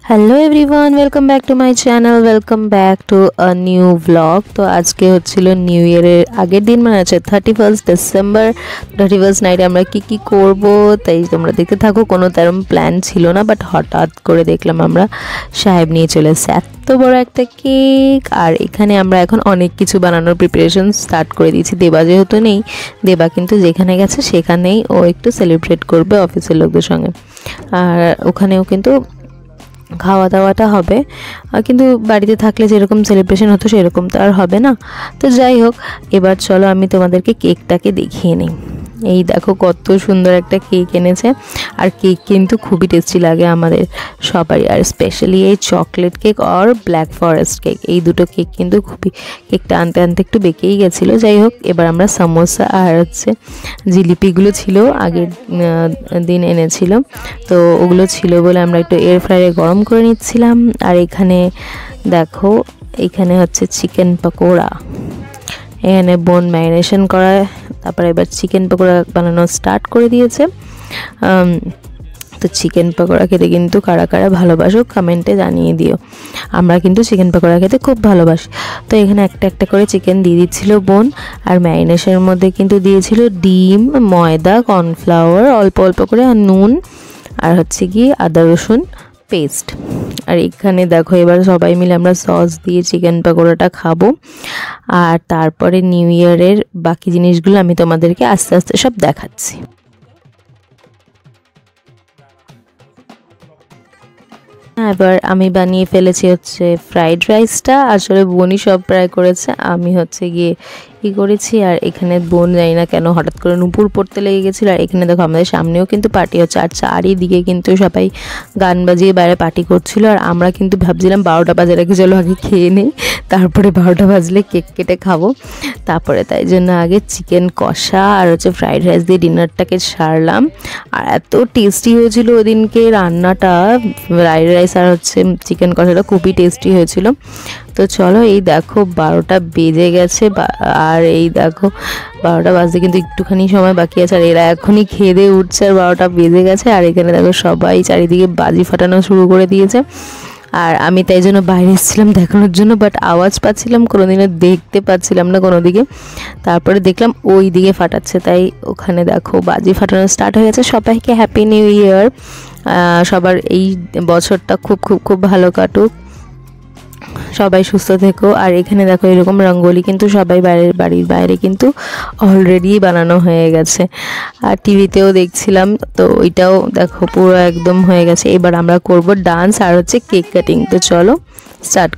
Hello everyone, welcome back to my channel, welcome back to a new blog. তো আজকে হচ্ছিল new ইয়ারের আগের দিন, মানে হচ্ছে 31 ডিসেম্বর। 31 নাইটে আমরা কি করব তাই তোমরা দেখতে থাকো। কোনো তেমন প্ল্যান ছিল না, বাট হঠাৎ করে দেখলাম আমরা সাহেব নিয়ে চলে এসেছে এত বড় একটা কেক। আর এখানে আমরা এখন অনেক কিছু বানানোর প্রিপারেশন স্টার্ট করে দিয়েছি। দেবা যেহেতু নেই, দেবা কিন্তু যেখানে গেছে সেখানেই ও একটু সেলিব্রেট করবে অফিসের লোকদের সঙ্গে। আর ওখানেও কিন্তু খাওয়া দাওয়াটা হবে, কিন্তু বাড়িতে থাকলে যেরকম সেলিব্রেশন হতো সেরকম তো আর হবে না। তো যাই হোক, এবার চলো আমি তোমাদেরকে কেকটাকে দেখিয়ে নিই। এই দেখো কত সুন্দর একটা কেক এনেছে। আর কেক কিন্তু খুবই টেস্টি লাগে আমাদের সবারই, আর স্পেশালি এই চকলেট কেক আর ব্ল্যাক ফরেস্ট কেক, এই দুটো কেক কিন্তু খুবই, কেকটা আনতে আনতে একটু বেঁকেই গেছিলো। যাই হোক, এবার আমরা সমোসা আর হচ্ছে জিলিপিগুলো ছিল আগের দিন এনেছিল, তো ওগুলো ছিল বলে আমরা একটু এয়ার ফ্রায়ারে গরম করে নিচ্ছিলাম। আর এখানে দেখো, এখানে হচ্ছে চিকেন পকোড়া, এখানে বোন ম্যারিনেশন করা, তারপরে এবার চিকেন পকোড়া বানানো স্টার্ট করে দিয়েছে। তো চিকেন পকোড়া খেতে কিন্তু কারা কারা ভালোবাসো কমেন্টে জানিয়ে দিও। আমরা কিন্তু চিকেন পকোড়া খেতে খুব ভালোবাসি। তো এখানে একটা একটা করে চিকেন দিয়ে দিচ্ছিল বোন। আর ম্যারিনেশনের মধ্যে কিন্তু দিয়েছিল ডিম, ময়দা, কর্নফ্লাওয়ার অল্প অল্প করে, আর নুন, আর হচ্ছে কি আদা রসুন পেস্ট। আর এখানে দেখো এবার সবাই মিলে আমরা সস দিয়ে চিকেন পকোড়াটা খাবো। আর তারপরে নিউ ইয়ারের বাকি জিনিসগুলো আমি তোমাদেরকে আস্তে আস্তে সব দেখাচ্ছি। এবার আমি বানিয়ে ফেলেছি হচ্ছে ফ্রাইড রাইসটা। আসলে বোনই সব প্রায় করেছে, আমি হচ্ছে গিয়ে করেছি। আর এখানে বোন জানি না কেন হঠাৎ করে নুপুর পড়তে লেগে গেছিলো। আর এখানে দেখো আমাদের সামনেও কিন্তু পার্টি হচ্ছে, আর চারিদিকে কিন্তু সবাই গান বাজিয়ে বাইরে পার্টি করছিল। আর আমরা কিন্তু ভাবছিলাম 12টা বাজে আগে চলো আগে খেয়ে নেই, তারপরে 12টা বাজলে কেক কেটে খাবো। তারপরে তাই জন্য আগে চিকেন কষা আর হচ্ছে ফ্রাইড রাইস দিয়ে ডিনারটাকে সারলাম। আর এত টেস্টি হয়েছিল ওদিনকে রান্নাটা, ফ্রাইড রাইস আর হচ্ছে চিকেন কষাটা খুবই টেস্টি হয়েছিল। তো চলো, এই দেখো 12টা বেজে গেছে। আর এই দেখো 12টা বাজতে কিন্তু একটুখানি সময় বাকি আছে। আর এরা এখনই খেয়ে দিয়ে উঠছে আর 12টা বেজে গেছে। আর এখানে দেখো সবাই চারিদিকে বাজি ফাটানো শুরু করে দিয়েছে। আর আমি তাই জন্য বাইরে এসেছিলাম দেখানোর জন্য, বাট আওয়াজ পাচ্ছিলাম, কোনোদিনও দেখতে পাচ্ছিলাম না কোনো দিকে। তারপরে দেখলাম ওই দিকে ফাটাচ্ছে, তাই ওখানে দেখো বাজি ফাটানো স্টার্ট হয়ে গেছে। সবাইকে হ্যাপি নিউ ইয়ার, সবার এই বছরটা খুব খুব খুব ভালো কাটুক, সবাই সুস্থ থেকো। আর এখানে দেখো এরকম রঙ্গোলি কিন্তু সবাই বাড়ির বাইরে কিন্তু অলরেডি বানানো হয়ে গেছে। আর টিভিতেও দেখছিলাম, তো ওইটাও দেখো পুরো একদম হয়ে গেছে। এবার আমরা করব ডান্স আর হচ্ছে কেক কাটিং। তো চলো স্টার্ট।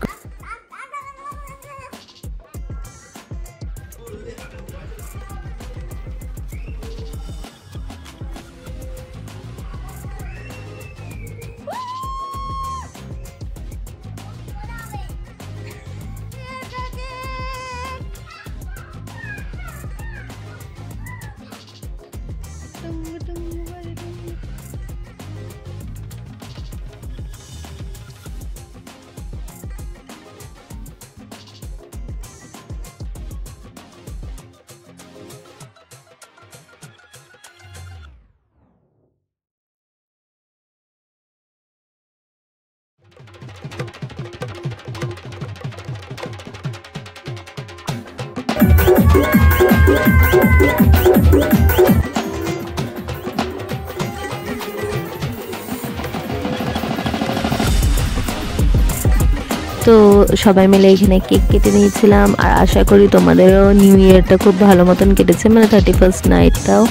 তো সবাই মিলে এখানে কেক কেটে নিয়েছিলাম। আর আশা করি তোমাদেরও নিউ ইয়ারটা খুব ভালো মতন কেটেছে, মানে 31st নাইটটাও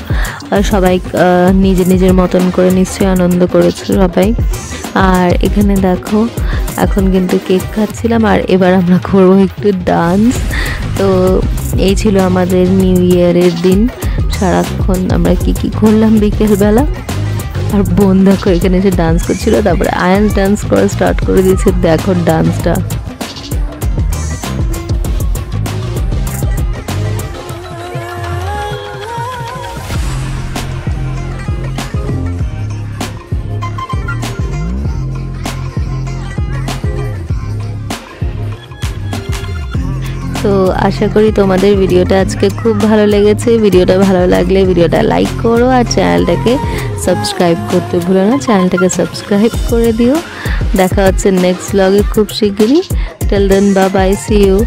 সবাই নিজের নিজের মতন করে নিশ্চয়ই আনন্দ করেছে সবাই। আর এখানে দেখো এখন কিন্তু কেক খাচ্ছিলাম, আর এবার আমরা করবো একটু ডান্স। তো এই ছিল আমাদের নিউ ইয়ারের দিন। সারাক্ষণ আমরা কি করলাম বিকেলবেলা। আর বোন দেখো এখানে এসে ডান্স করছিল, তারপরে আয়ান ডান্স করা স্টার্ট করে দিয়েছে। দেখো ডান্সটা, তো আশা করি তোমাদের ভিডিওটা আজকে খুব ভালো লেগেছে। ভিডিওটা ভালো লাগলে ভিডিওটা লাইক করো আর চ্যানেলটাকে সাবস্ক্রাইব করতে ভুলো না, চ্যানেলটাকে সাবস্ক্রাইব করে দিও। দেখা হচ্ছে নেক্সট ব্লগে খুব শিগগিরই। Till then bye bye, see you.